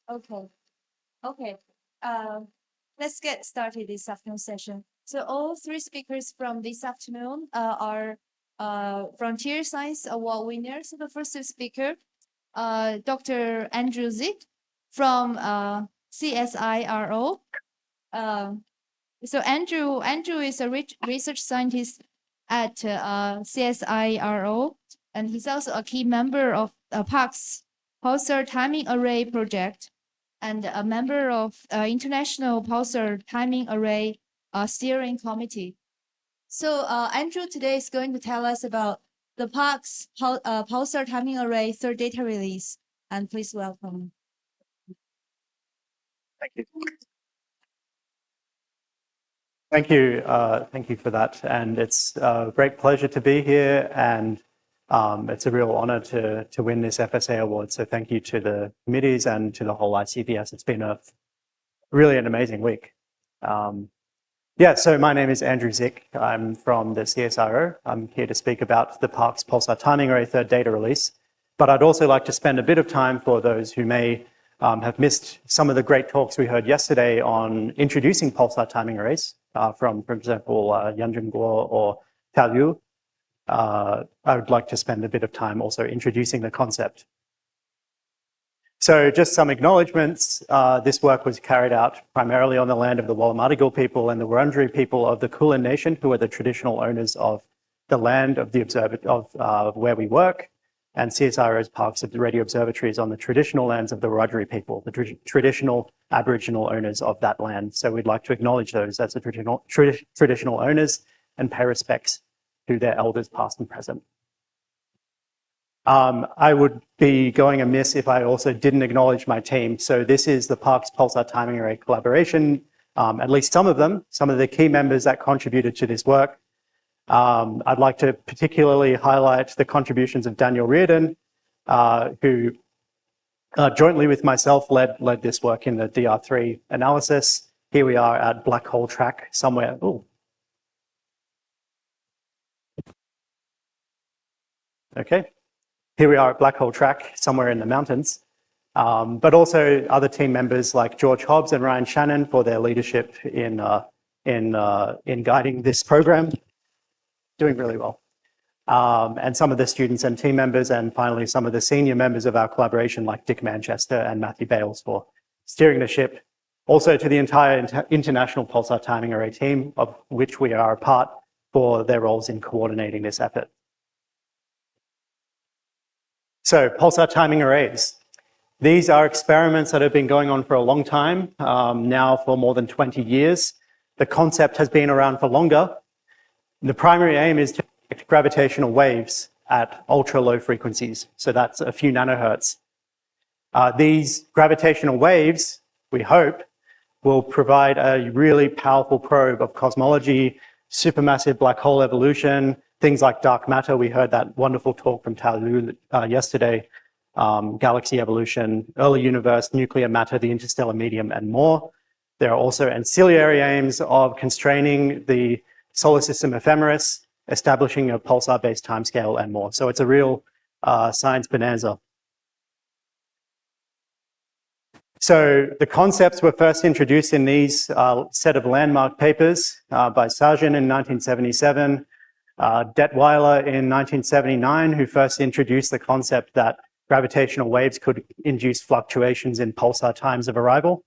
Okay. Okay. Let's get started this afternoon session. So all three speakers from this afternoon are Frontier Science Award winners. So the first speaker, Dr. Andrew Zick from CSIRO. So Andrew is a research scientist at CSIRO, and he's also a key member of Parkes Pulsar Timing Array project, and a member of International Pulsar Timing Array steering committee. So Andrew today is going to tell us about the Parkes Pulsar Timing Array Third Data Release, and please welcome. Thank you. Thank you for that. And it's a great pleasure to be here, and it's a real honor to win this FSA award. So thank you to the committees and to the whole ICPS. It's been really an amazing week. So my name is Andrew Zick. I'm from the CSIRO. I'm here to speak about the Parkes Pulsar Timing Array Third Data Release. But I'd also like to spend a bit of time for those who may have missed some of the great talks we heard yesterday on introducing pulsar timing arrays from, for example, Yanjun Guo or Tao Liu. I would like to spend a bit of time also introducing the concept. So just some acknowledgements. This work was carried out primarily on the land of the Wallumattagal people and the Wurundjeri people of the Kulin Nation, who are the traditional owners of the land of the where we work. And CSIRO's Parkes of the Radio Observatory is on the traditional lands of the Wurundjeri people, the traditional Aboriginal owners of that land. So we'd like to acknowledge those as the traditional owners and pay respects to their elders past and present. I would be going amiss if I also didn't acknowledge my team. So this is the Parkes Pulsar Timing Array collaboration, at least some of the key members that contributed to this work. I'd like to particularly highlight the contributions of Daniel Reardon, who jointly with myself led this work in the DR3 analysis. Here we are at Black Hole Track somewhere. Ooh. Okay. Here we are at Black Hole Track somewhere in the mountains. But also other team members like George Hobbs and Ryan Shannon for their leadership in guiding this program. Doing really well. And some of the students and team members, and finally some of the senior members of our collaboration like Dick Manchester and Matthew Bales for steering the ship. Also to the entire International Pulsar Timing Array team, of which we are a part, for their roles in coordinating this effort. So pulsar timing arrays. These are experiments that have been going on for a long time, now for more than 20 years. The concept has been around for longer. The primary aim is to detect gravitational waves at ultra low frequencies. So that's a few nanohertz. These gravitational waves, we hope, will provide a really powerful probe of cosmology, supermassive black hole evolution, things like dark matter. We heard that wonderful talk from Tao Liu yesterday, galaxy evolution, early universe, nuclear matter, the interstellar medium, and more. There are also ancillary aims of constraining the solar system ephemeris, establishing a pulsar-based timescale, and more. So it's a real science bonanza. So the concepts were first introduced in these set of landmark papers by Sargent in 1977, Detweiler in 1979, who first introduced the concept that gravitational waves could induce fluctuations in pulsar times of arrival,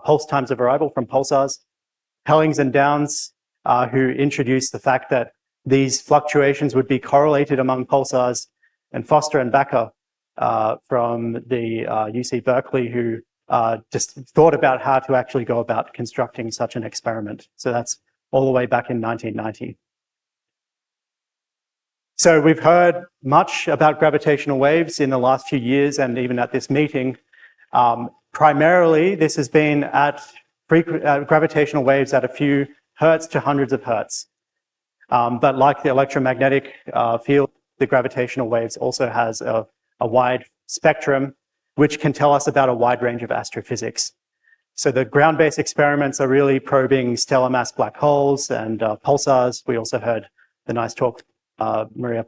pulse times of arrival from pulsars. Hellings-Downs, who introduced the fact that these fluctuations would be correlated among pulsars, and Foster and Backer from the UC Berkeley, who just thought about how to actually go about constructing such an experiment. So that's all the way back in 1990. So we've heard much about gravitational waves in the last few years and even at this meeting. Primarily, this has been at gravitational waves at a few hertz to hundreds of hertz. But like the electromagnetic field, the gravitational waves also has a wide spectrum, which can tell us about a wide range of astrophysics. So the ground-based experiments are really probing stellar mass black holes and pulsars. We also heard the nice talk Murriyang.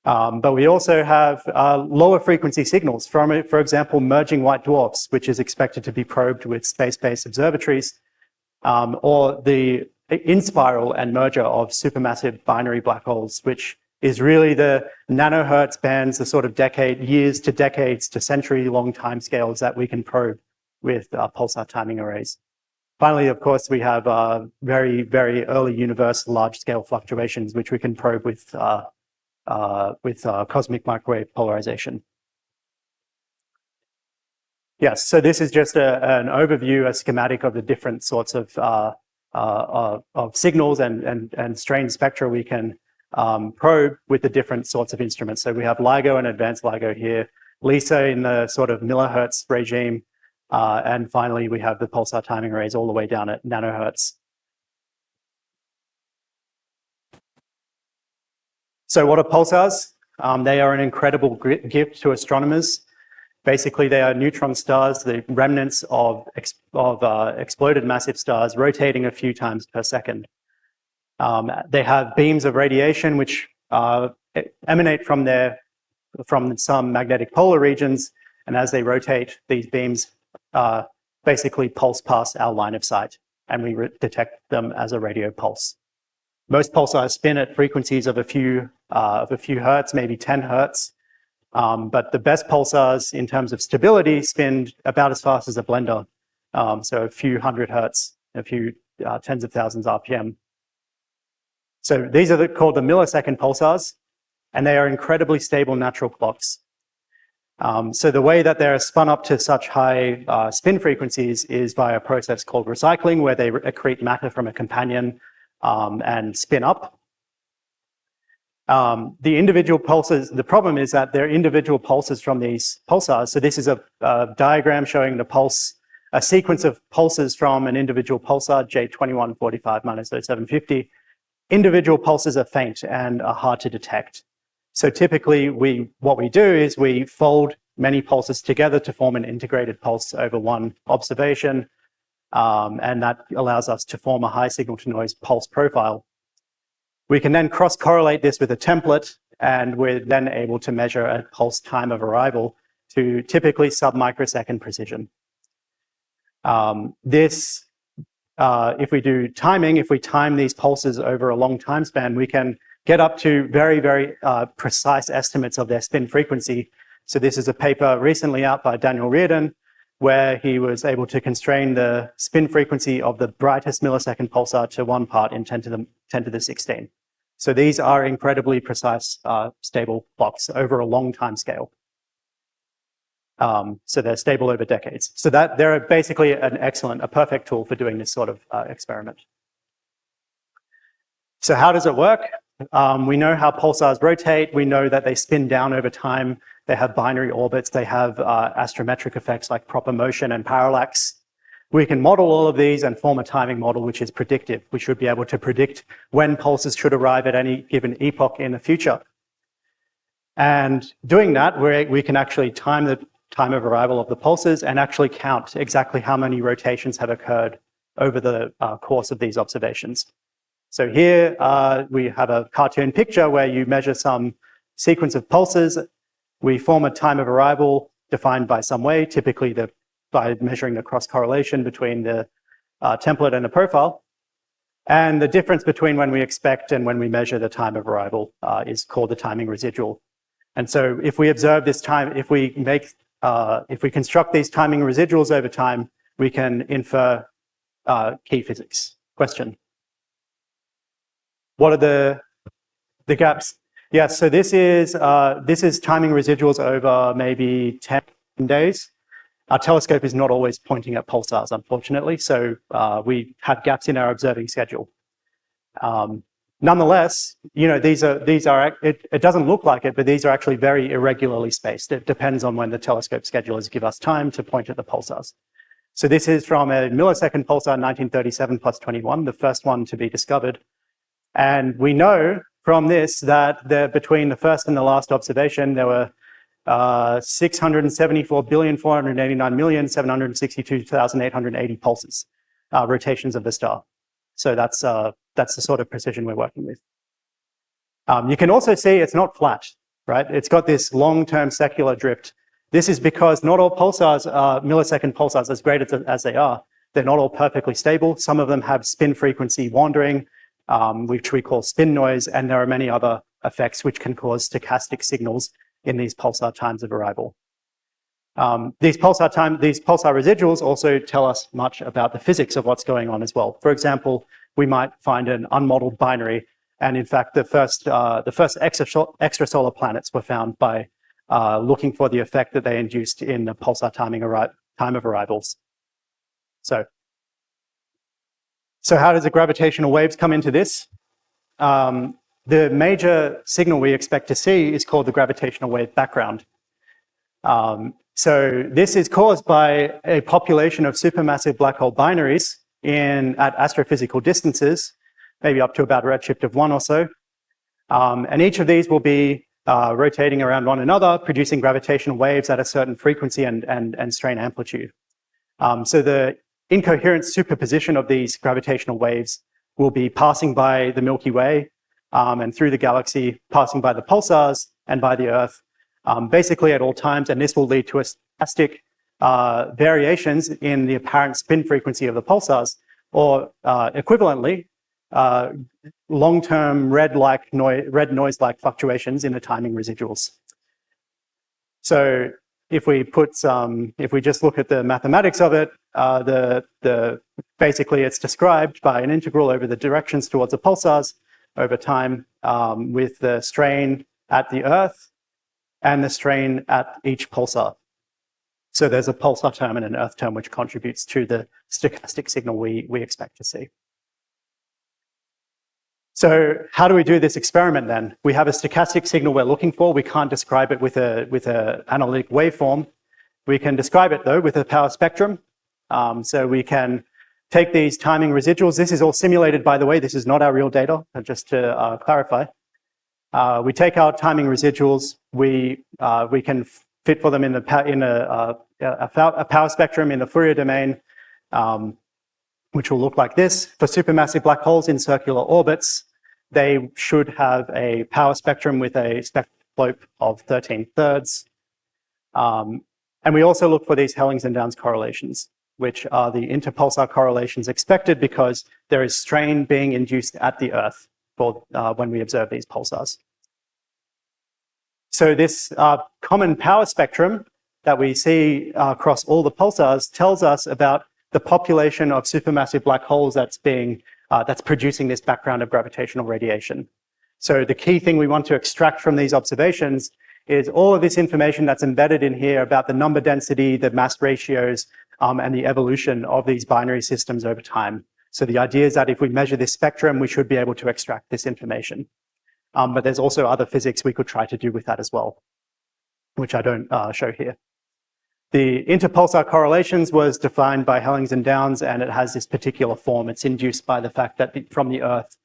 But we also have lower frequency signals from, for example, merging white dwarfs, which is expected to be probed with space-based observatories, or the in-spiral and merger of supermassive binary black holes, which is really the nanohertz bands, the sort of years to decades to century-long timescales that we can probe with pulsar timing arrays. Finally, of course, we have very, very early universe large-scale fluctuations, which we can probe with cosmic microwave polarization. Yes, so this is just an overview, a schematic of the different sorts of signals and strange spectra we can probe with the different sorts of instruments. So we have LIGO and advanced LIGO here, LISA in the sort of millihertz regime, and finally we have the pulsar timing arrays all the way down at nanohertz. So what are pulsars? They are an incredible gift to astronomers. Basically, they are neutron stars, the remnants of exploded massive stars rotating a few times per second. They have beams of radiation which emanate from some magnetic polar regions, and as they rotate, these beams basically pulse past our line of sight, and we detect them as a radio pulse. Most pulsars spin at frequencies of a few hertz, maybe 10 hertz. But the best pulsars in terms of stability spin about as fast as a blender. So a few hundred hertz, a few tens of thousands RPM. So these are called the millisecond pulsars, and they are incredibly stable natural clocks. So the way that they're spun up to such high spin frequencies is via a process called recycling, where they accrete matter from a companion and spin up. The individual pulses, the problem is that they're individual pulses from these pulsars. So this is a diagram showing the pulse, a sequence of pulses from an individual pulsar, J2145 minus 0750. Individual pulses are faint and are hard to detect. So typically what we do is we fold many pulses together to form an integrated pulse over one observation. And that allows us to form a high signal to noise pulse profile. We can then cross-correlate this with a template, and we're then able to measure a pulse time of arrival to typically sub-microsecond precision. If we do timing, if we time these pulses over a long time span, we can get up to very, very precise estimates of their spin frequency. So this is a paper recently out by Daniel Reardon, where he was able to constrain the spin frequency of the brightest millisecond pulsar to 1 part in 10 to the 16. So these are incredibly precise, stable clocks over a long time scale. So they're stable over decades. So that they're basically a perfect tool for doing this sort of experiment. So how does it work? We know how pulsars rotate. We know that they spin down over time. They have binary orbits. They have astrometric effects like proper motion and parallax. We can model all of these and form a timing model which is predictive. We should be able to predict when pulses should arrive at any given epoch in the future. And doing that, we can actually time the time of arrival of the pulses and actually count exactly how many rotations have occurred over the course of these observations. So here we have a cartoon picture where you measure some sequence of pulses. We form a time of arrival defined by some way, typically by measuring the cross-correlation between the template and the profile. And the difference between when we expect and when we measure the time of arrival is called the timing residual. And so if we observe this time, if we construct these timing residuals over time, we can infer key physics. Question? What are the gaps? Yeah, so this is timing residuals over maybe 10 days. Our telescope is not always pointing at pulsars, unfortunately, so we have gaps in our observing schedule. Nonetheless, you know, it doesn't look like it, but these are actually very irregularly spaced. It depends on when the telescope schedulers give us time to point at the pulsars. So this is from a millisecond pulsar 1937 plus 21, the first one to be discovered. And we know from this that between the first and the last observation, there were 674,489,762,880 pulses, rotations of the star. So that's the sort of precision we're working with. You can also see it's not flat. right? It's got this long-term secular drift. This is because not all pulsars are millisecond pulsars, as great as they are. They're not all perfectly stable. Some of them have spin frequency wandering, which we call spin noise, and there are many other effects which can cause stochastic signals in these pulsar times of arrival. These pulsar residuals also tell us much about the physics of what's going on as well. For example, we might find an unmodeled binary, and in fact, the first extrasolar planets were found by looking for the effect that they induced in the pulsar time of arrivals. So how does the gravitational waves come into this? The major signal we expect to see is called the gravitational wave background. So this is caused by a population of supermassive black hole binaries at astrophysical distances, maybe up to about a redshift of 1 or so. And each of these will be rotating around one another, producing gravitational waves at a certain frequency and strain amplitude. So the incoherent superposition of these gravitational waves will be passing by the Milky Way and through the galaxy, passing by the pulsars and by the Earth, basically at all times, and this will lead to stochastic variations in the apparent spin frequency of the pulsars, or equivalently, long-term red noise-like fluctuations in the timing residuals. So if we just look at the mathematics of it, basically it's described by an integral over the directions towards the pulsars over time, with the strain at the Earth and the strain at each pulsar. So there's a pulsar term and an Earth term which contributes to the stochastic signal we expect to see. So how do we do this experiment then? We have a stochastic signal we're looking for. We can't describe it with an analytic waveform. We can describe it though with a power spectrum. So we can take these timing residuals. This is all simulated, by the way. This is not our real data, just to clarify. We take our timing residuals. We can fit for them in a power spectrum in the Fourier domain, which will look like this. For supermassive black holes in circular orbits, they should have a power spectrum with a spectral slope of 13 thirds. And we also look for these Hellings-Downs correlations, which are the inter-pulsar correlations expected because there is strain being induced at the Earth when we observe these pulsars. So this common power spectrum that we see across all the pulsars tells us about the population of supermassive black holes that's producing this background of gravitational radiation. So the key thing we want to extract from these observations is all of this information that's embedded in here about the number density, the mass ratios, and the evolution of these binary systems over time. So the idea is that if we measure this spectrum, we should be able to extract this information. But there's also other physics we could try to do with that as well, which I don't show here. The inter-pulsar correlations was defined by Hellings-Downs, and it has this particular form. It's induced by the fact that from the Earth,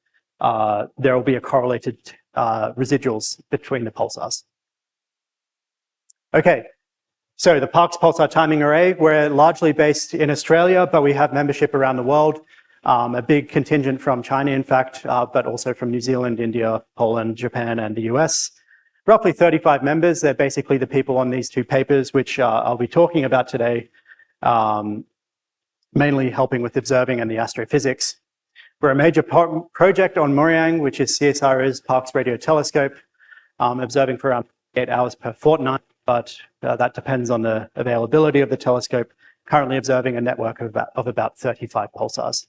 there will be a correlated residuals between the pulsars. Okay, so the Parkes Pulsar Timing Array, we're largely based in Australia, but we have membership around the world. A big contingent from China, in fact, but also from New Zealand, India, Poland, Japan, and the US. Roughly 35 members. They're basically the people on these two papers, which I'll be talking about today, mainly helping with observing and the astrophysics. We're a major project on Murriyang, which is CSIRO's Parkes radio telescope, observing for around 8 hours per fortnight, but that depends on the availability of the telescope. Currently observing a network of about 35 pulsars.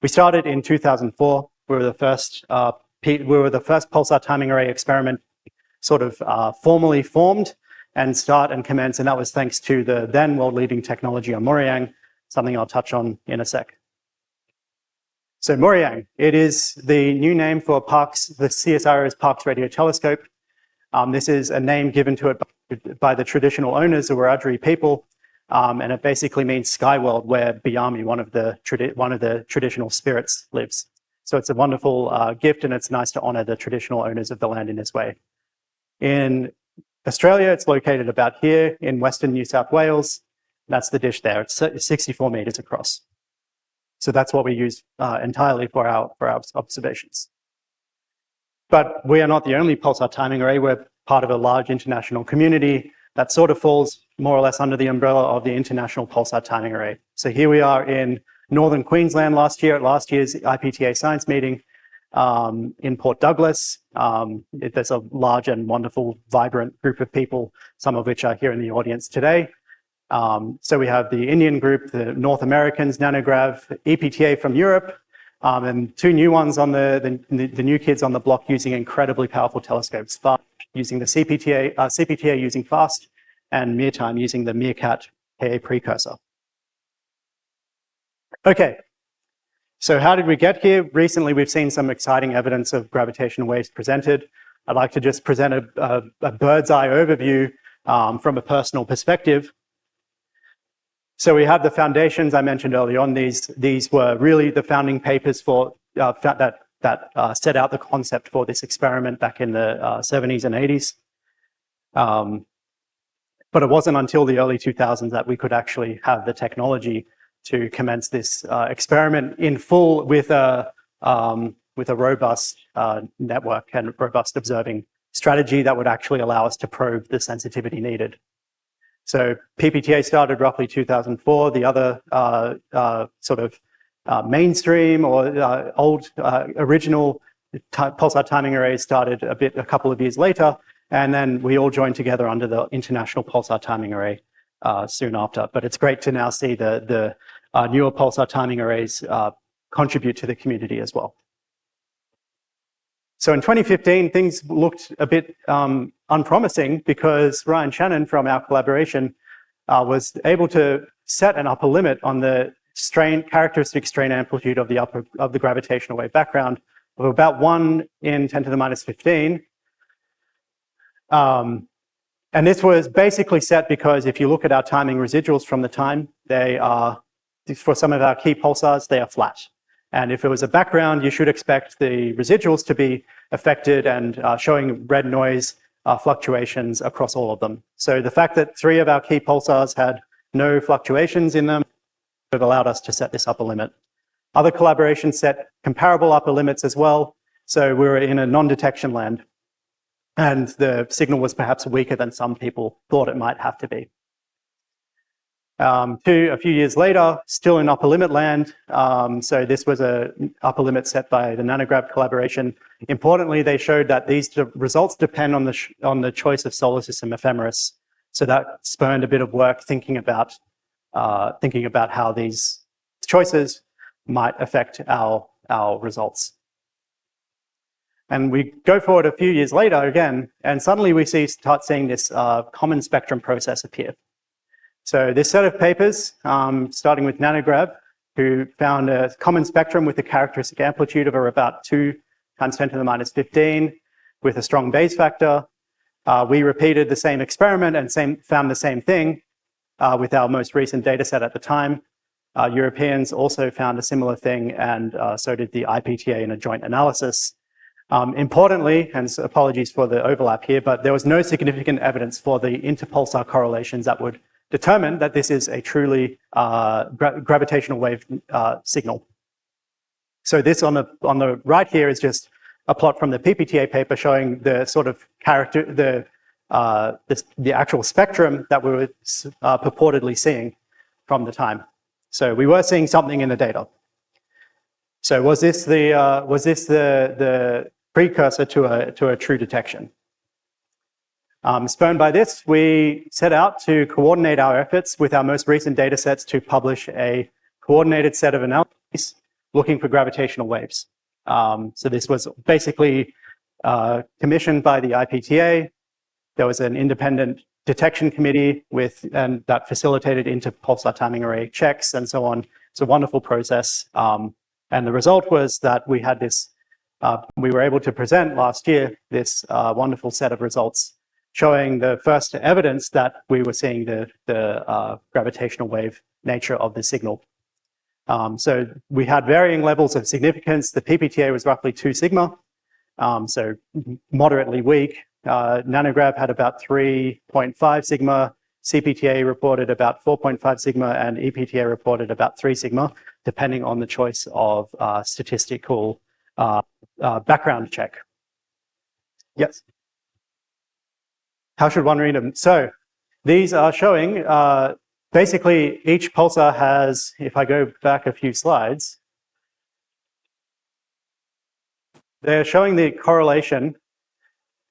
We started in 2004. We were the first pulsar timing array experiment sort of formally formed and commence, and that was thanks to the then world-leading technology on Murriyang, something I'll touch on in a sec. So Murriyang, it is the new name for Parkes, the CSIRO's Parkes radio telescope. This is a name given to it by the traditional owners, the Wiradjuri people, and it basically means sky world, where Bayami, one of the traditional spirits, lives. So it's a wonderful gift, and it's nice to honor the traditional owners of the land in this way. In Australia, it's located about here in Western New South Wales. That's the dish there. It's 64 meters across. So that's what we use entirely for our observations. But we are not the only pulsar timing array. We're part of a large international community that sort of falls more or less under the umbrella of the International Pulsar Timing Array. So here we are in northern Queensland last year at last year's IPTA science meeting in Port Douglas. There's a large and wonderful, vibrant group of people, some of which are here in the audience today. So we have the Indian group, the North Americans, Nanograv, EPTA from Europe, and two new ones on the new kids on the block using incredibly powerful telescopes, FAST using the CPTA using FAST, and MeerTime using the Meerkat KA precursor. Okay, so how did we get here? Recently, we've seen some exciting evidence of gravitational waves presented. I'd like to just present a bird's eye overview from a personal perspective. So we have the foundations I mentioned early on. These were really the founding papers for that set out the concept for this experiment back in the 70s and 80s. But it wasn't until the early 2000s that we could actually have the technology to commence this experiment in full with a robust network and robust observing strategy that would actually allow us to probe the sensitivity needed. So PPTA started roughly 2004. The other sort of mainstream or old original pulsar timing arrays started a couple of years later, and then we all joined together under the International Pulsar Timing Array soon after. But it's great to now see the newer pulsar timing arrays contribute to the community as well. So in 2015, things looked a bit unpromising because Ryan Shannon from our collaboration was able to set an upper limit on the characteristic strain amplitude of the gravitational wave background of about 1 in 10 to the minus 15. And this was basically set because if you look at our timing residuals from the time, they are, for some of our key pulsars, they are flat. And if it was a background, you should expect the residuals to be affected and showing red noise fluctuations across all of them. So the fact that 3 of our key pulsars had no fluctuations in them have allowed us to set this upper limit. Other collaborations set comparable upper limits as well. So we were in a non-detection land. And the signal was perhaps weaker than some people thought it might have to be. A few years later, still in upper limit land. So this was an upper limit set by the Nanograv collaboration. Importantly, they showed that these results depend on the choice of solar system ephemeris. So that spurned a bit of work thinking about how these choices might affect our results. And we go forward a few years later again, and suddenly we start seeing this common spectrum process appear. So this set of papers, starting with Nanograv, who found a common spectrum with a characteristic amplitude of about 2 times 10 to the minus 15 with a strong Bayes factor. We repeated the same experiment and found the same thing with our most recent data set at the time. Europeans also found a similar thing, and so did the IPTA in a joint analysis. Importantly, and apologies for the overlap here, but there was no significant evidence for the inter-pulsar correlations that would determine that this is a truly gravitational wave signal. So this on the right here is just a plot from the PPTA paper showing the sort of the actual spectrum that we were purportedly seeing from the time. So we were seeing something in the data. So was this the precursor to a true detection? Spurred by this, we set out to coordinate our efforts with our most recent data sets to publish a coordinated set of analyses looking for gravitational waves. So this was basically commissioned by the IPTA. There was an independent detection committee and that facilitated inter-pulsar timing array checks and so on. It's a wonderful process. And the result was that we had this, we were able to present last year this wonderful set of results showing the first evidence that we were seeing the gravitational wave nature of the signal. So we had varying levels of significance. The PPTA was roughly 2 sigma, so moderately weak. Nanograv had about 3.5 sigma. CPTA reported about 4.5 sigma, and EPTA reported about 3 sigma, depending on the choice of statistical background check. Yes? How should one read them? So these are showing, basically each pulsar has, if I go back a few slides, they're showing the correlation,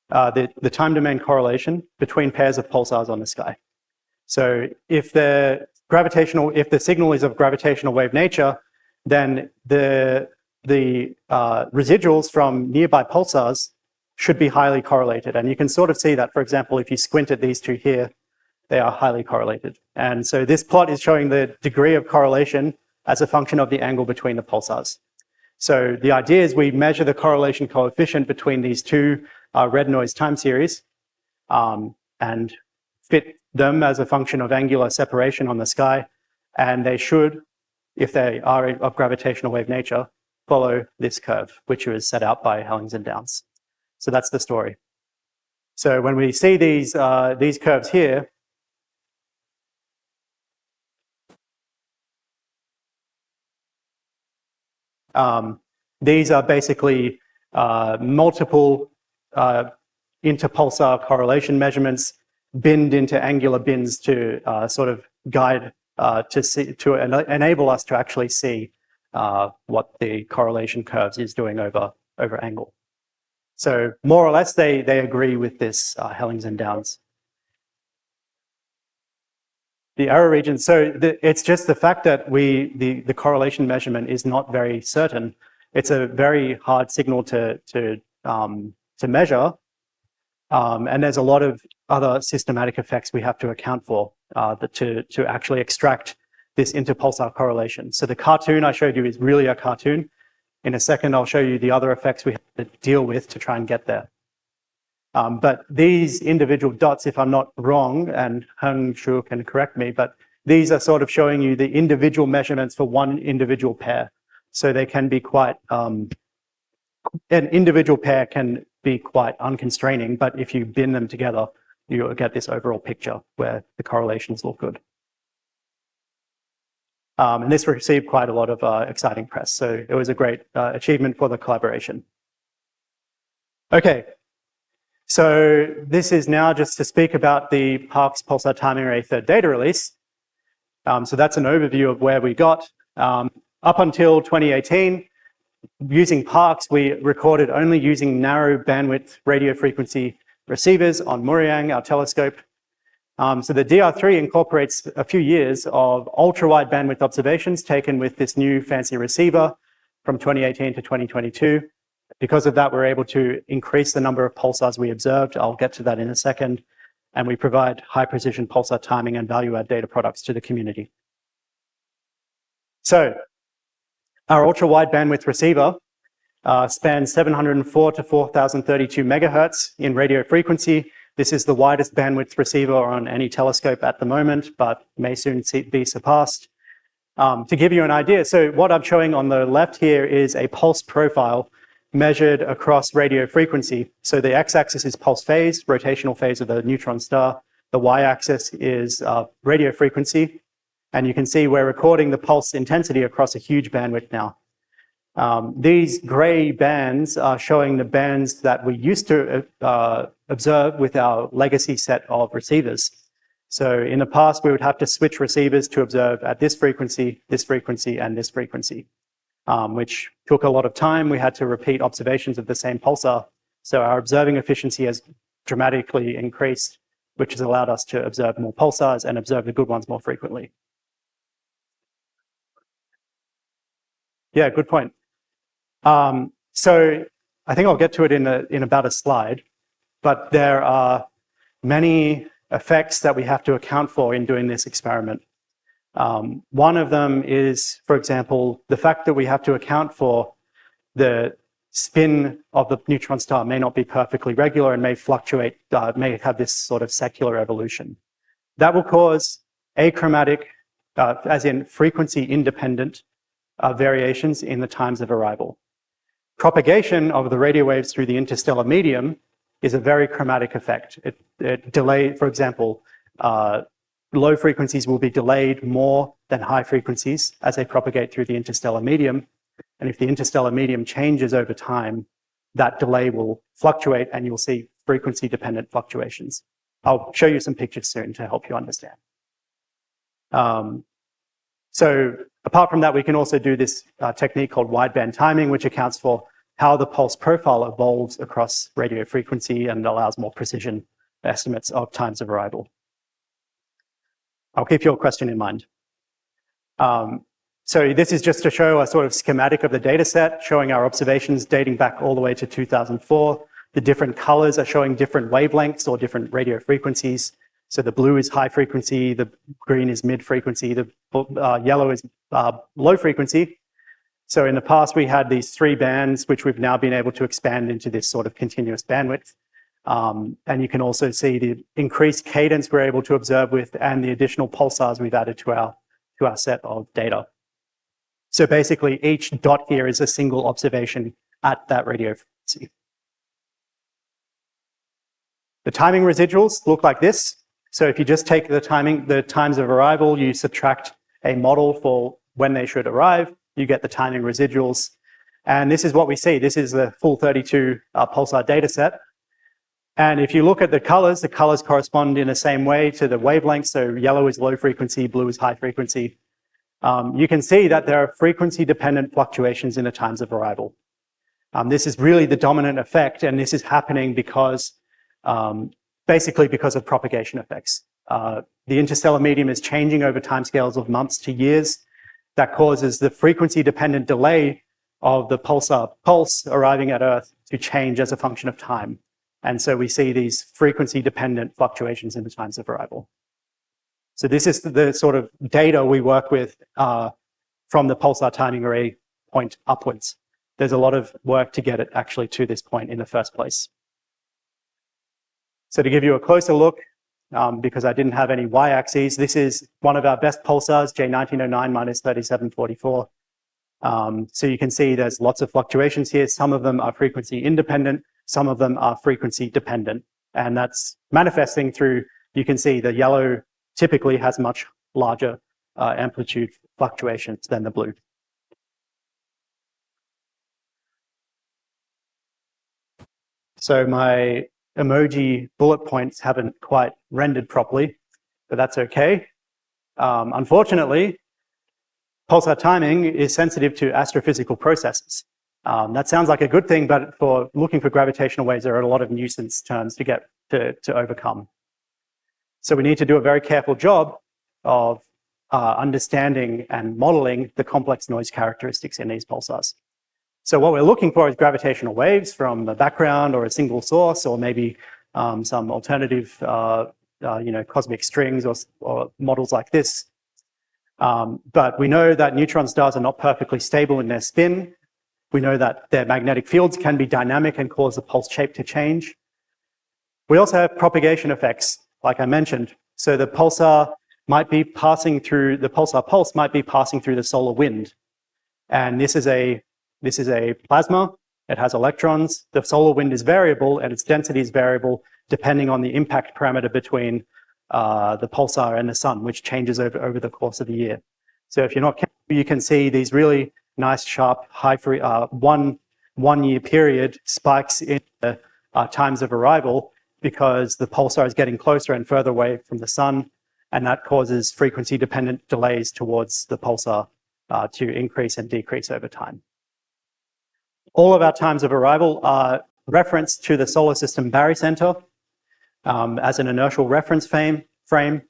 the time domain correlation between pairs of pulsars on the sky. So if the signal is of gravitational wave nature, then the residuals from nearby pulsars should be highly correlated. And you can sort of see that, for example, if you squint at these two here, they are highly correlated. And so this plot is showing the degree of correlation as a function of the angle between the pulsars. So the idea is we measure the correlation coefficient between these two red noise time series and fit them as a function of angular separation on the sky. And they should, if they are of gravitational wave nature, follow this curve, which was set out by Hellings-Downs. So that's the story. So when we see these curves here, these are basically multiple inter-pulsar correlation measurements binned into angular bins to sort of guide to enable us to actually see what the correlation curves is doing over angle. So more or less, they agree with this Hellings-Downs. The error region. So it's just the fact that the correlation measurement is not very certain. It's a very hard signal to measure, and there's a lot of other systematic effects we have to account for to actually extract this inter-pulsar correlation. So the cartoon I showed you is really a cartoon. In a second, I'll show you the other effects we have to deal with to try and get there. But these individual dots, if I'm not wrong, and Heng Shu can correct me, but these are sort of showing you the individual measurements for one individual pair. So they can be quite, an individual pair can be quite unconstraining, but if you bin them together, you'll get this overall picture where the correlations look good. And this received quite a lot of exciting press. So it was a great achievement for the collaboration. Okay. So this is now just to speak about the Parkes Pulsar Timing Array Third Data Release. So that's an overview of where we got. Up until 2018, using Parkes, we recorded only using narrow bandwidth radio frequency receivers on Murriyang, our telescope. So the DR3 incorporates a few years of ultra-wide bandwidth observations taken with this new fancy receiver from 2018 to 2022. Because of that, we're able to increase the number of pulsars we observed. I'll get to that in a second. And we provide high-precision pulsar timing and value-add data products to the community. So our ultra-wide bandwidth receiver spans 704 to 4032 megahertz in radio frequency. This is the widest bandwidth receiver on any telescope at the moment, but may soon be surpassed. To give you an idea, so what I'm showing on the left here is a pulse profile measured across radio frequency. So the x-axis is pulse phase, rotational phase of the neutron star. The y-axis is radio frequency. And you can see we're recording the pulse intensity across a huge bandwidth now. These gray bands are showing the bands that we used to observe with our legacy set of receivers. So in the past, we would have to switch receivers to observe at this frequency, and this frequency, which took a lot of time. We had to repeat observations of the same pulsar. So our observing efficiency has dramatically increased, which has allowed us to observe more pulsars and observe the good ones more frequently. Yeah, good point. So I think I'll get to it in about a slide, but there are many effects that we have to account for in doing this experiment. One of them is, for example, the fact that we have to account for the spin of the neutron star may not be perfectly regular and may fluctuate, may have this sort of secular evolution. That will cause achromatic, as in frequency independent, variations in the times of arrival. Propagation of the radio waves through the interstellar medium is a very chromatic effect. It delay, for example, low frequencies will be delayed more than high frequencies as they propagate through the interstellar medium. And if the interstellar medium changes over time, that delay will fluctuate and you'll see frequency dependent fluctuations. I'll show you some pictures soon to help you understand. So apart from that, we can also do this technique called wideband timing, which accounts for how the pulse profile evolves across radio frequency and allows more precision estimates of times of arrival. I'll keep your question in mind. So this is just to show a sort of schematic of the data set, showing our observations dating back all the way to 2004. The different colors are showing different wavelengths or different radio frequencies. So the blue is high frequency, the green is mid frequency, the yellow is low frequency. So in the past, we had these 3 bands, which we've now been able to expand into this sort of continuous bandwidth. And you can also see the increased cadence we're able to observe with and the additional pulsars we've added to our set of data. So basically, each dot here is a single observation at that radio frequency. The timing residuals look like this. So if you just take the times of arrival, you subtract a model for when they should arrive, you get the timing residuals. And this is what we see. This is the full 32 pulsar data set. And if you look at the colors correspond in the same way to the wavelength. So yellow is low frequency, blue is high frequency. You can see that there are frequency-dependent fluctuations in the times of arrival. This is really the dominant effect, and this is happening because, basically because of propagation effects. The interstellar medium is changing over timescales of months to years. That causes the frequency-dependent delay of the pulsar pulse arriving at Earth to change as a function of time. And so we see these frequency-dependent fluctuations in the times of arrival. So this is the sort of data we work with from the pulsar timing array point upwards. There's a lot of work to get it actually to this point in the first place. So to give you a closer look, because I didn't have any y-axes, this is one of our best pulsars, J1909 minus 3744. So you can see there's lots of fluctuations here. Some of them are frequency independent, some of them are frequency dependent. And that's manifesting through, you can see the yellow typically has much larger amplitude fluctuations than the blue. So my emoji bullet points haven't quite rendered properly, but that's okay. Unfortunately, pulsar timing is sensitive to astrophysical processes. That sounds like a good thing, but for looking for gravitational waves, there are a lot of nuisance terms to get to overcome. So we need to do a very careful job of understanding and modeling the complex noise characteristics in these pulsars. So what we're looking for is gravitational waves from the background or a single source, or maybe some alternative, cosmic strings or models like this. But we know that neutron stars are not perfectly stable in their spin. We know that their magnetic fields can be dynamic and cause the pulse shape to change. We also have propagation effects, like I mentioned. So the pulsar might be passing through, the pulsar pulse might be passing through the solar wind. And this is a plasma. It has electrons. The solar wind is variable and its density is variable depending on the impact parameter between the pulsar and the sun, which changes over the course of the year. So if you're not careful, you can see these really nice, sharp, high one year period spikes in the times of arrival because the pulsar is getting closer and further away from the sun, and that causes frequency-dependent delays towards the pulsar to increase and decrease over time. All of our times of arrival are referenced to the solar system barycenter as an inertial reference frame.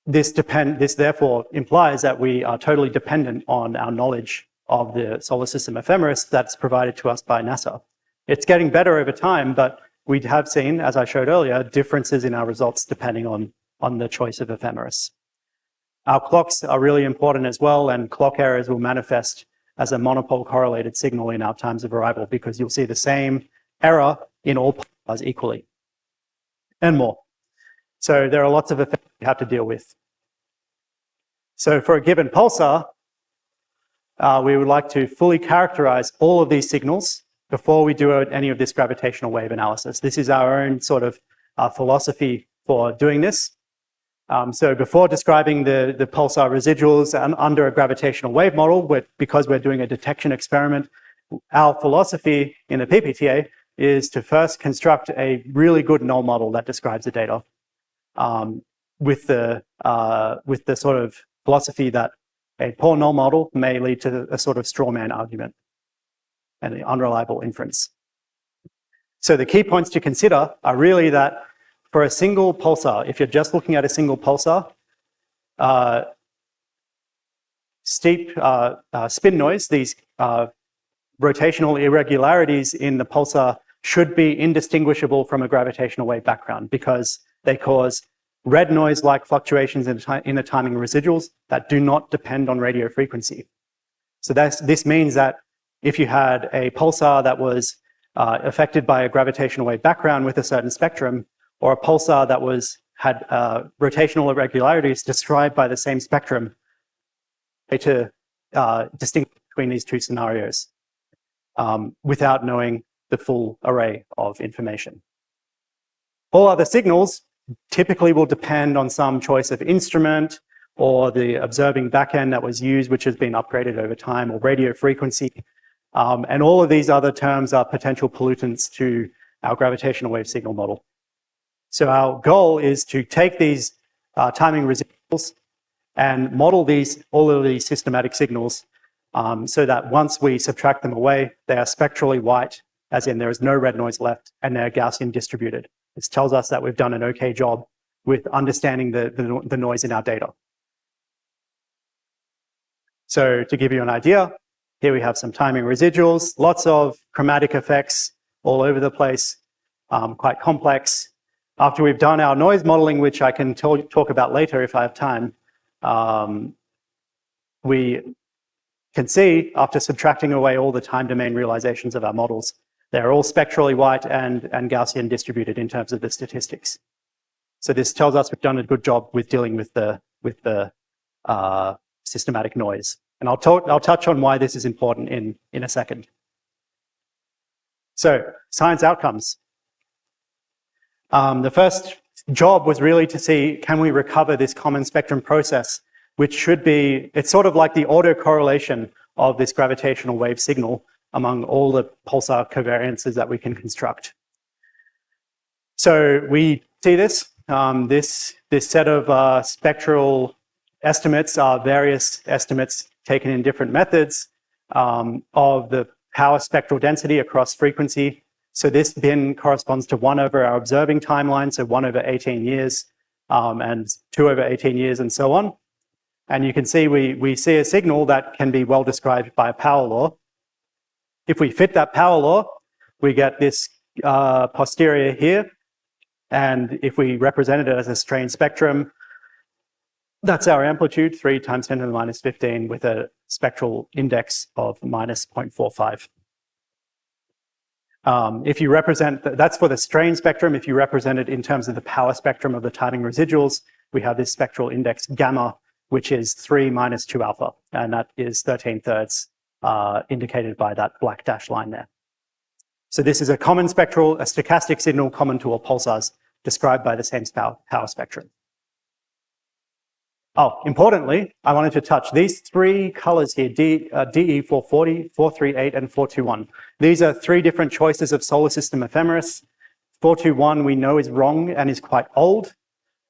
This therefore implies that we are totally dependent on our knowledge of the solar system ephemeris that's provided to us by NASA. It's getting better over time, but we have seen, as I showed earlier, differences in our results depending on the choice of ephemeris. Our clocks are really important as well, and clock errors will manifest as a monopole correlated signal in our times of arrival, because you'll see the same error in all pulsars equally and more. So there are lots of effects we have to deal with. So for a given pulsar, we would like to fully characterize all of these signals before we do any of this gravitational wave analysis. This is our own sort of philosophy for doing this. So before describing the pulsar residuals under a gravitational wave model, because we're doing a detection experiment, our philosophy in the PPTA is to first construct a really good null model that describes the data, with the sort of philosophy that a poor null model may lead to a sort of straw man argument and an unreliable inference. So the key points to consider are really that for a single pulsar, if you're just looking at a single pulsar, steep spin noise, these rotational irregularities in the pulsar should be indistinguishable from a gravitational wave background because they cause red noise-like fluctuations in the timing residuals that do not depend on radio frequency. So this means that if you had a pulsar that was affected by a gravitational wave background with a certain spectrum, or a pulsar that had rotational irregularities described by the same spectrum, to distinguish between these two scenarios without knowing the full array of information. All other signals typically will depend on some choice of instrument or the observing backend that was used, which has been upgraded over time, or radio frequency. And all of these other terms are potential pollutants to our gravitational wave signal model. So our goal is to take these timing residuals and model all of these systematic signals so that once we subtract them away, they are spectrally white, as in there is no red noise left, and they're Gaussian distributed. This tells us that we've done an okay job with understanding the noise in our data. So to give you an idea, here we have some timing residuals, lots of chromatic effects all over the place, quite complex. After we've done our noise modeling, which I can talk about later if I have time, we can see after subtracting away all the time domain realizations of our models, they're all spectrally white and Gaussian distributed in terms of the statistics. So this tells us we've done a good job with dealing with the systematic noise. And I'll touch on why this is important in a second. So science outcomes. The first job was really to see, can we recover this common spectrum process, which should be, it's sort of like the autocorrelation of this gravitational wave signal among all the pulsar covariances that we can construct. So we see this. This set of spectral estimates are various estimates taken in different methods of the power spectral density across frequency. So this bin corresponds to 1 over our observing timeline, so 1 over 18 years, and 2 over 18 years, and so on. And you can see we see a signal that can be well described by a power law. If we fit that power law, we get this posterior here. And if we represented it as a strain spectrum, that's our amplitude, 3 times 10 to the minus 15, with a spectral index of minus 0.45. If you represent, that's for the strain spectrum. If you represent it in terms of the power spectrum of the timing residuals, we have this spectral index gamma, which is 3 minus 2 alpha, and that is 13/3, indicated by that black dash line there. So this is a common spectral, a stochastic signal common to all pulsars, described by the same power spectrum. Oh, importantly, I wanted to touch these 3 colors here, DE 440, 438, and 421. These are 3 different choices of solar system ephemeris. 421 we know is wrong and is quite old.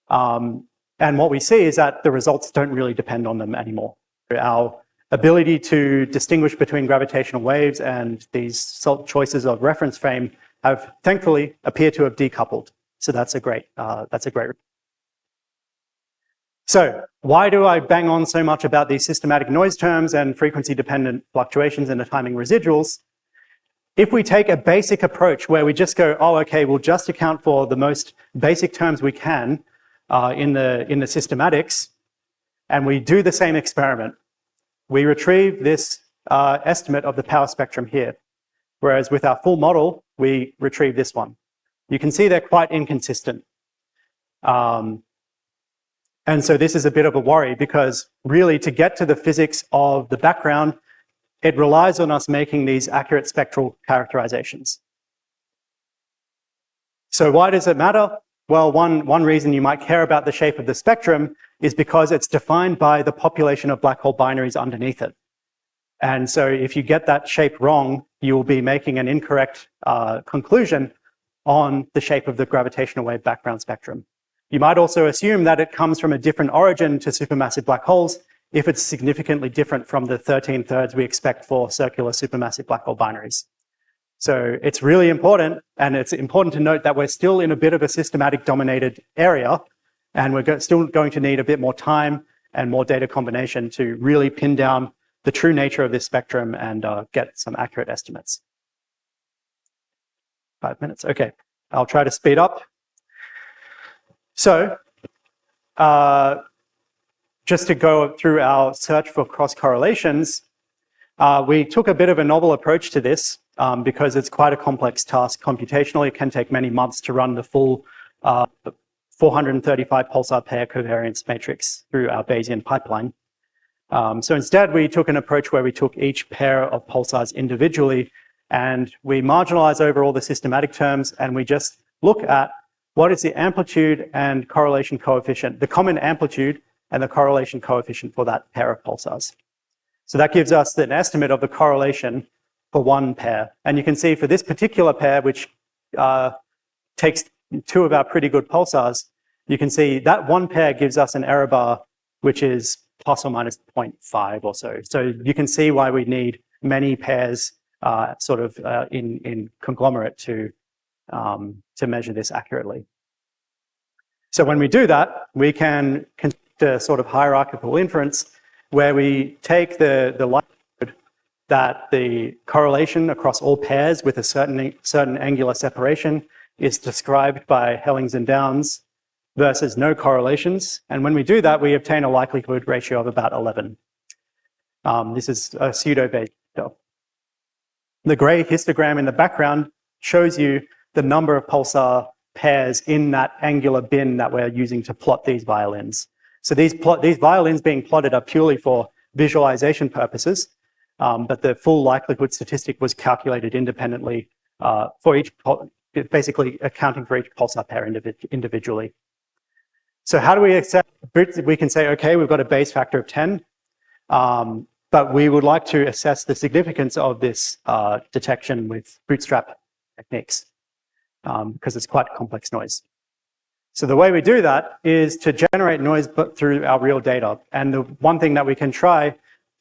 And what we see is that the results don't really depend on them anymore. Our ability to distinguish between gravitational waves and these choices of reference frame have thankfully appear to have decoupled. So that's a great. So why do I bang on so much about these systematic noise terms and frequency-dependent fluctuations in the timing residuals? If we take a basic approach where we just go, oh, okay, we'll just account for the most basic terms we can in the systematics, and we do the same experiment, we retrieve this estimate of the power spectrum here, whereas with our full model, we retrieve this one. You can see they're quite inconsistent. And so this is a bit of a worry because really to get to the physics of the background, it relies on us making these accurate spectral characterizations. So why does it matter? Well, one reason you might care about the shape of the spectrum is because it's defined by the population of black hole binaries underneath it. And so if you get that shape wrong, you'll be making an incorrect conclusion on the shape of the gravitational wave background spectrum. You might also assume that it comes from a different origin to supermassive black holes if it's significantly different from the 13 thirds we expect for circular supermassive black hole binaries. So it's really important, and it's important to note that we're still in a bit of a systematic dominated area, and we're still going to need a bit more time and more data combination to really pin down the true nature of this spectrum and get some accurate estimates. 5 minutes, okay. I'll try to speed up. So, just to go through our search for cross correlations, we took a bit of a novel approach to this because it's quite a complex task computationally. It can take many months to run the full 435 pulsar pair covariance matrix through our Bayesian pipeline. So instead, we took an approach where we took each pair of pulsars individually and we marginalize over all the systematic terms, and we just look at what is the amplitude and correlation coefficient, the common amplitude and the correlation coefficient for that pair of pulsars. So that gives us an estimate of the correlation for one pair. And you can see for this particular pair, which takes two of our pretty good pulsars, you can see that one pair gives us an error bar, which is plus or minus 0.5 or so. So you can see why we need many pairs in conglomerate to measure this accurately. So when we do that, we can conduct a sort of hierarchical inference where we take the likelihood that the correlation across all pairs with a certain angular separation is described by Hellings-Downs versus no correlations. And when we do that, we obtain a likelihood ratio of about 11. This is a pseudo-Bayesian. The gray histogram in the background shows you the number of pulsar pairs in that angular bin that we're using to plot these violins. So these violins being plotted are purely for visualization purposes, but the full likelihood statistic was calculated independently for each, basically accounting for each pulsar pair individually. So how do we accept? We can say, okay, we've got a base factor of 10, but we would like to assess the significance of this detection with bootstrap techniques because it's quite complex noise. So the way we do that is to generate noise through our real data. And the one thing that we can try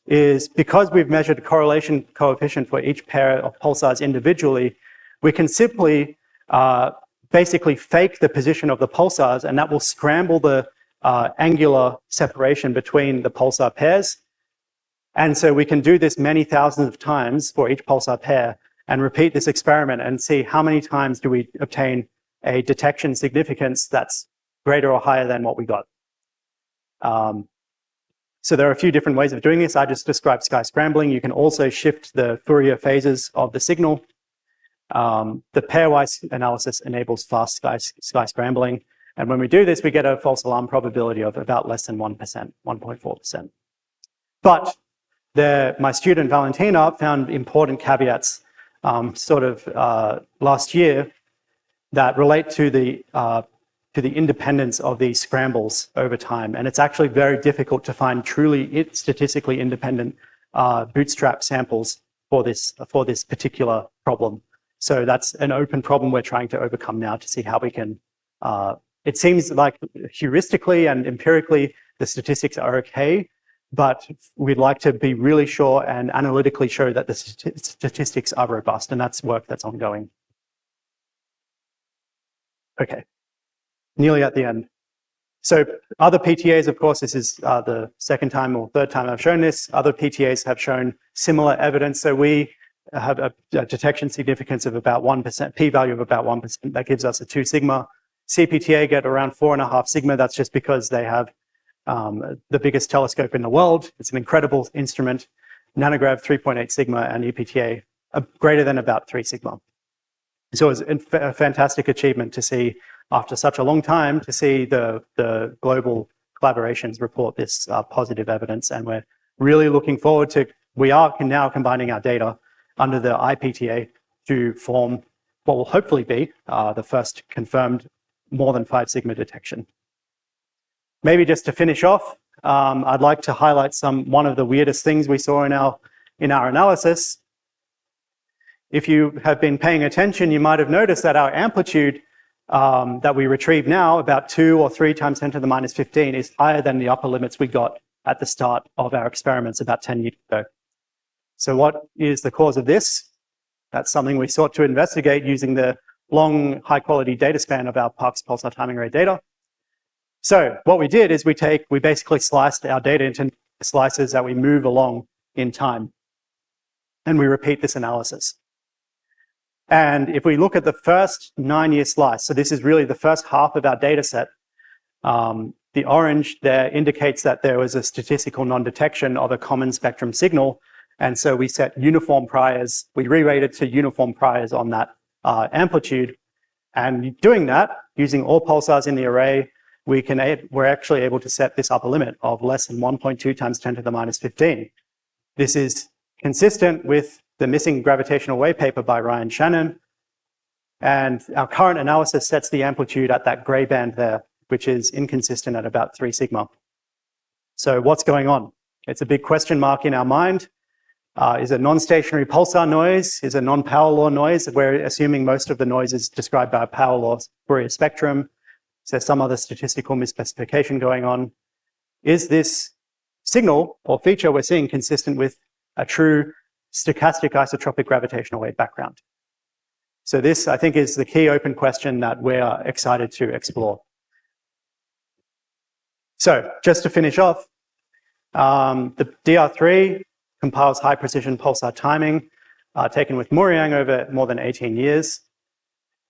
is, because we've measured the correlation coefficient for each pair of pulsars individually, we can simply basically fake the position of the pulsars, and that will scramble the angular separation between the pulsar pairs. And so we can do this many thousands of times for each pulsar pair and repeat this experiment and see how many times do we obtain a detection significance that's greater or higher than what we got. So there are a few different ways of doing this. I just described sky scrambling. You can also shift the Fourier phases of the signal. The pairwise analysis enables fast sky scrambling. And when we do this, we get a false alarm probability of about less than 1%, 1.4%. But my student Valentina found important caveats last year that relate to the independence of these scrambles over time. And it's actually very difficult to find truly statistically independent bootstrap samples for this particular problem. So that's an open problem we're trying to overcome now to see how we can, it seems like heuristically and empirically, the statistics are okay, but we'd like to be really sure and analytically show that the statistics are robust, and that's work that's ongoing. Okay, nearly at the end. So other PTAs, of course, this is the second time or third time I've shown this. Other PTAs have shown similar evidence. So we have a detection significance of about 1%, p-value of about 1%. That gives us a 2 sigma. CPTA get around 4.5 sigma. That's just because they have the biggest telescope in the world. It's an incredible instrument. Nanograv 3.8 sigma, and EPTA greater than about 3 sigma. So it's a fantastic achievement to see, after such a long time, to see the global collaborations report this positive evidence. And we're really looking forward to, we are now combining our data under the IPTA to form what will hopefully be the first confirmed more than 5 sigma detection. Maybe just to finish off, I'd like to highlight one of the weirdest things we saw in our in our analysis. If you have been paying attention, you might have noticed that our amplitude that we retrieve now, about 2 or 3 times 10 to the minus 15, is higher than the upper limits we got at the start of our experiments about 10 years ago. So what is the cause of this? That's something we sought to investigate using the long, high-quality data span of our Parkes Pulsar Timing Array data. So what we did is we basically sliced our data into slices that we move along in time. And we repeat this analysis. And if we look at the first 9-year slice, so this is really the first half of our data set, the orange there indicates that there was a statistical non-detection of a common spectrum signal. And so we set uniform priors, we re-rated to uniform priors on that amplitude. And doing that, using all pulsars in the array, we're actually able to set this upper limit of less than 1.2 times 10 to the minus 15. This is consistent with the missing gravitational-wave paper by Ryan Shannon. And our current analysis sets the amplitude at that gray band there, which is inconsistent at about 3 sigma. So what's going on? It's a big question mark in our mind. Is it non-stationary pulsar noise? Is it non-power law noise? We're assuming most of the noise is described by a power law Fourier spectrum. Is there some other statistical misspecification going on? Is this signal or feature we're seeing consistent with a true stochastic isotropic gravitational wave background? So this, I think, is the key open question that we're excited to explore. So just to finish off, the DR3 compiles high-precision pulsar timing taken with Murriyang over more than 18 years.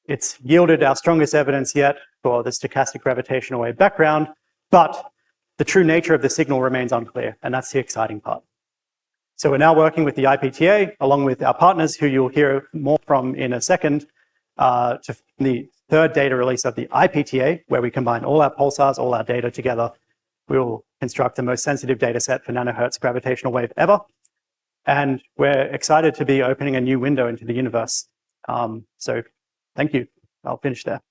It's yielded our strongest evidence yet for the stochastic gravitational wave background, but the true nature of the signal remains unclear, and that's the exciting part. So we're now working with the IPTA, along with our partners, who you'll hear more from in a second, to the third data release of the IPTA, where we combine all our pulsars, all our data together. We will construct the most sensitive data set for nanohertz gravitational wave ever. And we're excited to be opening a new window into the universe. So thank you. I'll finish there.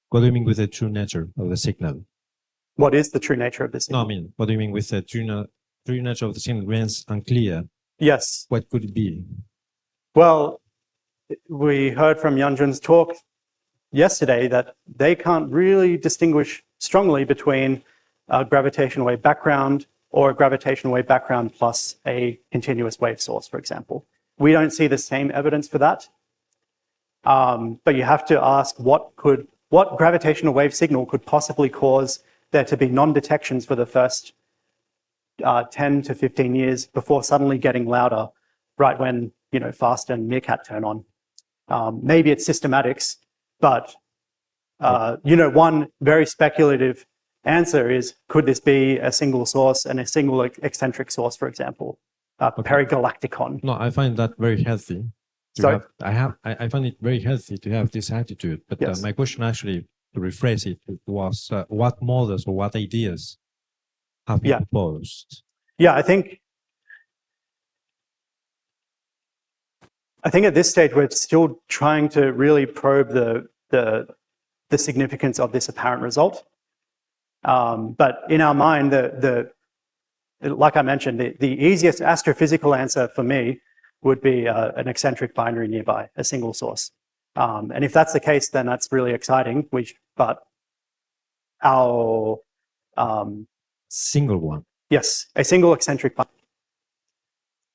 What do you mean with the true nature of the signal? What is the true nature of this signal? No, I mean, what do you mean with the true nature of the signal remains unclear? Yes. What could it be? Well, we heard from Yunjun's talk yesterday that they can't really distinguish strongly between a gravitational wave background or a gravitational wave background plus a continuous wave source, for example. We don't see the same evidence for that. But you have to ask what gravitational wave signal could possibly cause there to be non-detections for the first 10 to 15 years before suddenly getting louder right when, FAST and Meerkat turn on. Maybe it's systematics, but, one very speculative answer is, could this be a single source and a single eccentric source, for example, perigalacticon? No, I find that very healthy. I find it very healthy to have this attitude. But yes. My question, actually, to rephrase it, was what models or what ideas have been proposed? Yeah, I think at this stage we're still trying to really probe the significance of this apparent result. But in our mind, like I mentioned, the easiest astrophysical answer for me would be an eccentric binary nearby, a single source. And if that's the case, then that's really exciting. But our single one. Yes, a single eccentric binary.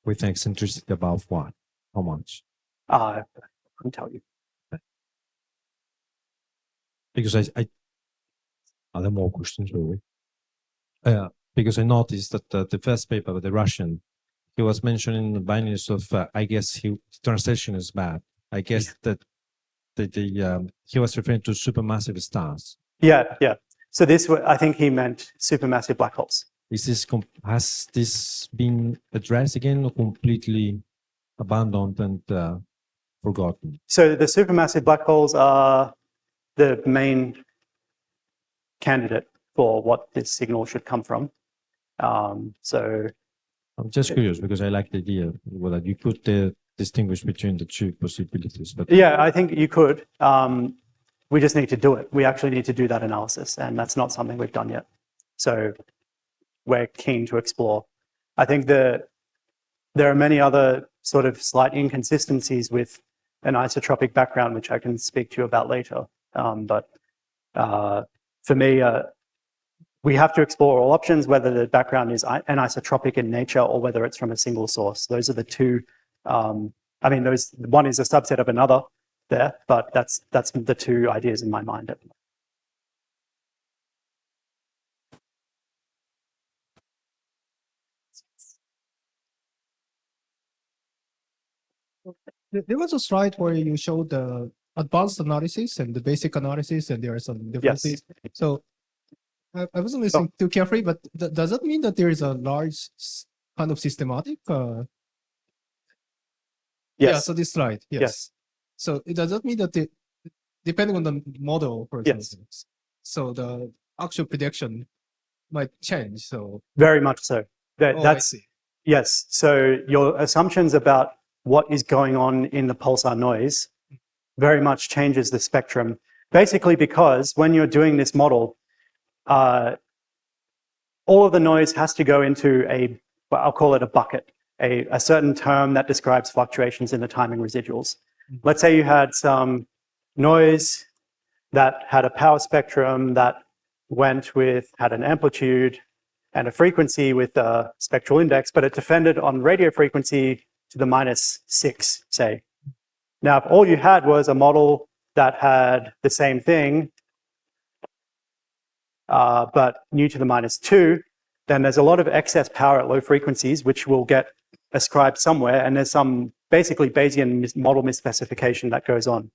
With an eccentricity above what? How much? I couldn't tell you. Because I have more questions, really. Because I noticed that the first paper with the Russian, he was mentioning the binaries of, I guess translation is bad. I guess that he was referring to supermassive stars. Yeah. So I think he meant supermassive black holes. Has this been addressed again or completely abandoned and forgotten? So the supermassive black holes are the main candidate for what this signal should come from. So I'm just curious because I like the idea that you put the distinguish between the two possibilities. But Yeah, I think you could. We just need to do it. We actually need to do that analysis, and that's not something we've done yet. So we're keen to explore. I think there are many other sort of slight inconsistencies with an isotropic background, which I can speak to you about later. But for me, we have to explore all options, whether the background is anisotropic in nature or whether it's from a single source. Those are the two. I mean, one is a subset of another there, but that's the two ideas in my mind. There was a slide where you showed the advanced analysis and the basic analysis, and there are some differences. So I wasn't listening too carefully, but does that mean that there is a large kind of systematic? Yes. Yeah, so this slide, Yes. So does that mean that depending on the model, for example, so the actual prediction might change? So Very much so. I That's see. yes. So your assumptions about what is going on in the pulsar noise very much changes the spectrum. Basically, because when you're doing this model, all of the noise has to go into well, I'll call it a bucket, a certain term that describes fluctuations in the timing residuals. Let's say you had some noise that had a power spectrum that had an amplitude and a frequency with a spectral index, but it defended on radio frequency to the -6, say. Now, if all you had was a model that had the same thing, but new to the -2, then there's a lot of excess power at low frequencies, which will get ascribed somewhere, and there's some basically Bayesian model misspecification that goes on.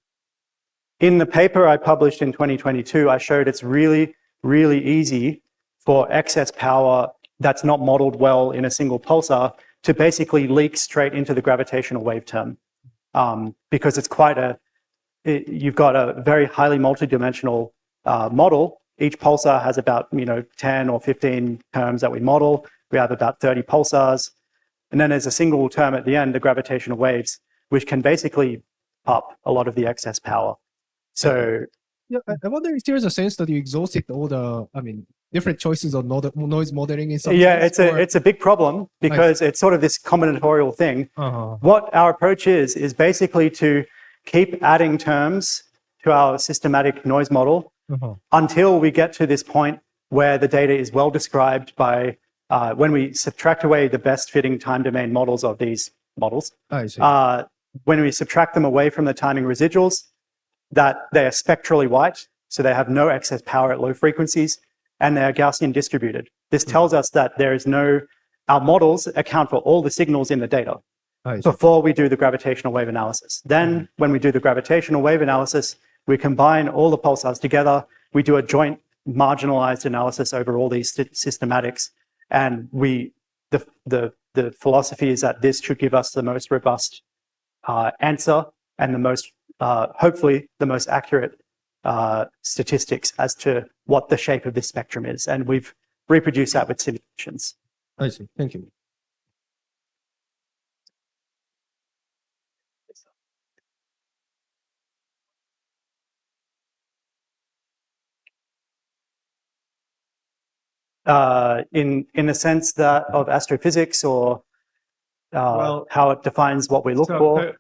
In the paper I published in 2022, I showed it's really, really easy for excess power that's not modeled well in a single pulsar to basically leak straight into the gravitational wave term, because it's you've got a very highly multidimensional model. Each pulsar has about 10 or 15 terms that we model. We have about 30 pulsars, and then there's a single term at the end, the gravitational waves, which can basically pop a lot of the excess power. So Yeah, I wonder if there's a sense that you exhausted all the, different choices of noise modeling in some yeah, sense, it's a big problem because it's sort of this combinatorial thing. What our approach is basically to keep adding terms to our systematic noise model until we get to this point where the data is well described by when we subtract away the best fitting time domain models of these models. I see. When we subtract them away from the timing residuals, that they are spectrally white, so they have no excess power at low frequencies, and they are Gaussian distributed. This tells us that our models account for all the signals in the data before we do the gravitational wave analysis. Then when we do the gravitational wave analysis, we combine all the pulsars together, we do a joint marginalized analysis over all these systematics, and the philosophy is that this should give us the most robust answer and the most, hopefully, the most accurate statistics as to what the shape of this spectrum is. And we've reproduced that with simulations. I see. Thank you. In the sense that of astrophysics or how it defines what we look for.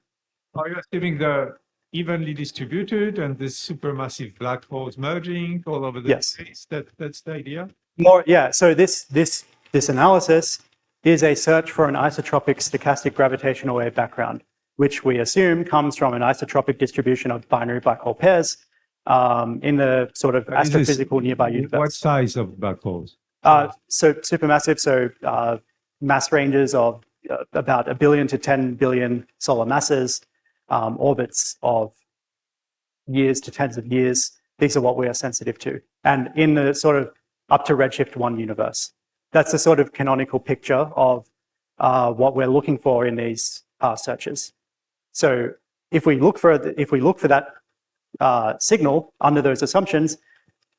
Are you assuming they're evenly distributed and this supermassive black holes merging all over the place? That's the idea? So this analysis is a search for an isotropic stochastic gravitational wave background, which we assume comes from an isotropic distribution of binary black hole pairs in the sort of astrophysical nearby universe. What size of black holes? So supermassive, mass ranges of about 1 billion to 10 billion solar masses, orbits of years to tens of years. These are what we are sensitive to. And in the sort of up to redshift 1 universe. That's the sort of canonical picture of what we're looking for in these searches. So if we look for that signal under those assumptions,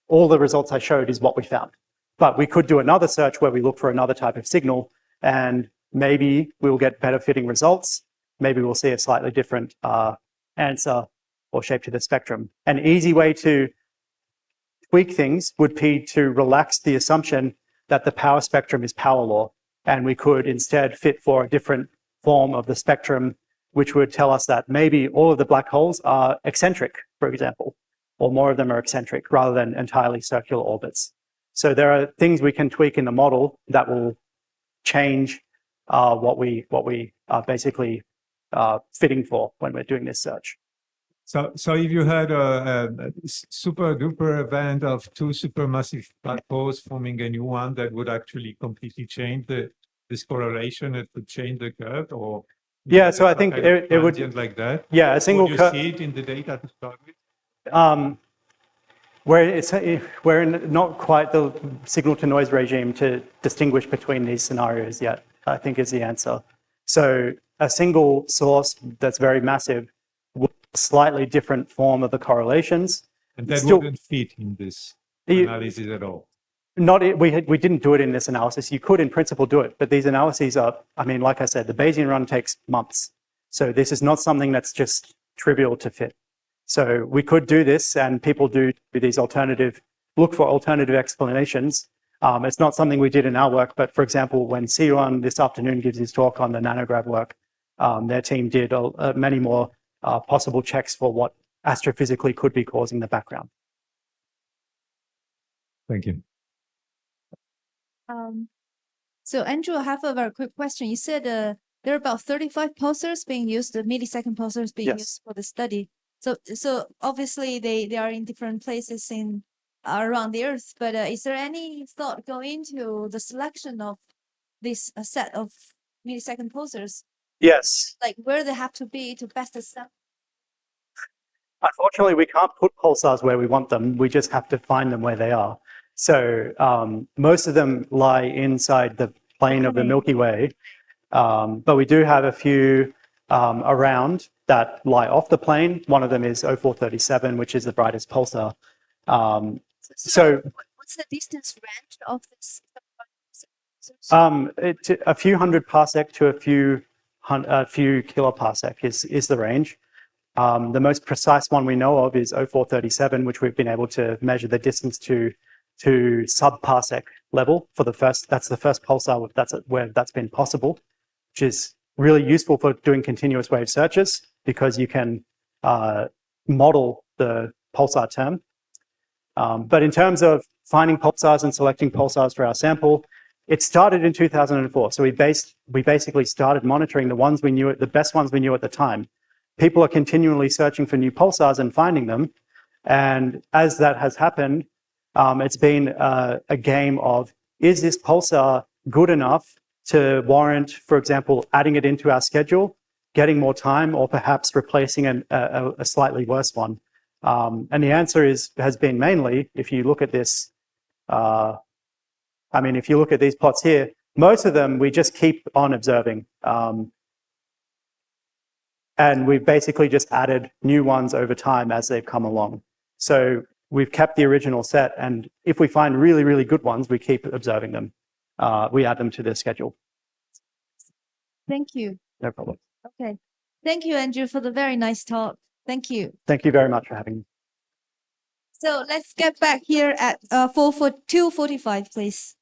all the results I showed is what we found. But we could do another search where we look for another type of signal, and maybe we'll get better fitting results. maybe we'll see a slightly different answer or shape to the spectrum. An easy way to tweak things would be to relax the assumption that the power spectrum is power law, and we could instead fit for a different form of the spectrum, which would tell us that maybe all of the black holes are eccentric, for example, or more of them are eccentric rather than entirely circular orbits. So there are things we can tweak in the model that will change what we are basically fitting for when we're doing this search. So if you had a super duper event of two supermassive black holes forming a new one, that would actually completely change this correlation. It would change the curve, or yeah. So I think it would like that. Yeah, a single curve. You see it in the data to start with. We're in not quite the signal to noise regime to distinguish between these scenarios yet, I think is the answer. So a single source that's very massive with a slightly different form of the correlations. And that wouldn't fit in this analysis at all. We didn't do it in this analysis. You could in principle do it, but these analyses are, I mean, like I said, the Bayesian run takes months. So this is not something that's just trivial to fit. So we could do this, and people do these look for alternative explanations. It's not something we did in our work, but for example, when Siron this afternoon gives his talk on the nanograv work, their team did many more possible checks for what astrophysically could be causing the background. Thank you. So Andrew, I have a very quick question. You said there are about 35 pulsars being used, the millisecond pulsars being used for the study. So obviously they are in different places in around the Earth, but is there any thought going into the selection of this set of millisecond pulsars? Yes. Like where they have to be to best assess? Unfortunately, we can't put pulsars where we want them. We just have to find them where they are. So most of them lie inside the plane of the Milky Way, but we do have a few around that lie off the plane. One of them is 0437, which is the brightest pulsar. So what's the distance range of this? A few hundred parsec to a few kiloparsec is the range. The most precise one we know of is 0437, which we've been able to measure the distance to sub-parsec level for the first. That's the first pulsar where that's been possible, which is really useful for doing continuous wave searches because you can model the pulsar term. But in terms of finding pulsars and selecting pulsars for our sample, it started in 2004. So we basically started monitoring the ones we knew, the best ones we knew at the time. People are continually searching for new pulsars and finding them. And as that has happened, it's been a game of, is this pulsar good enough to warrant, for example, adding it into our schedule, getting more time, or perhaps replacing a slightly worse one? And the answer has been mainly, if you look at this, if you look at these plots here, most of them we just keep on observing. And we've basically just added new ones over time as they've come along. So we've kept the original set, and if we find really, really good ones, we keep observing them. We add them to the schedule. Thank you. No problem. Okay. Thank you, Andrew, for the very nice talk. Thank you. Thank you very much for having me. So let's get back here at 2:45, please.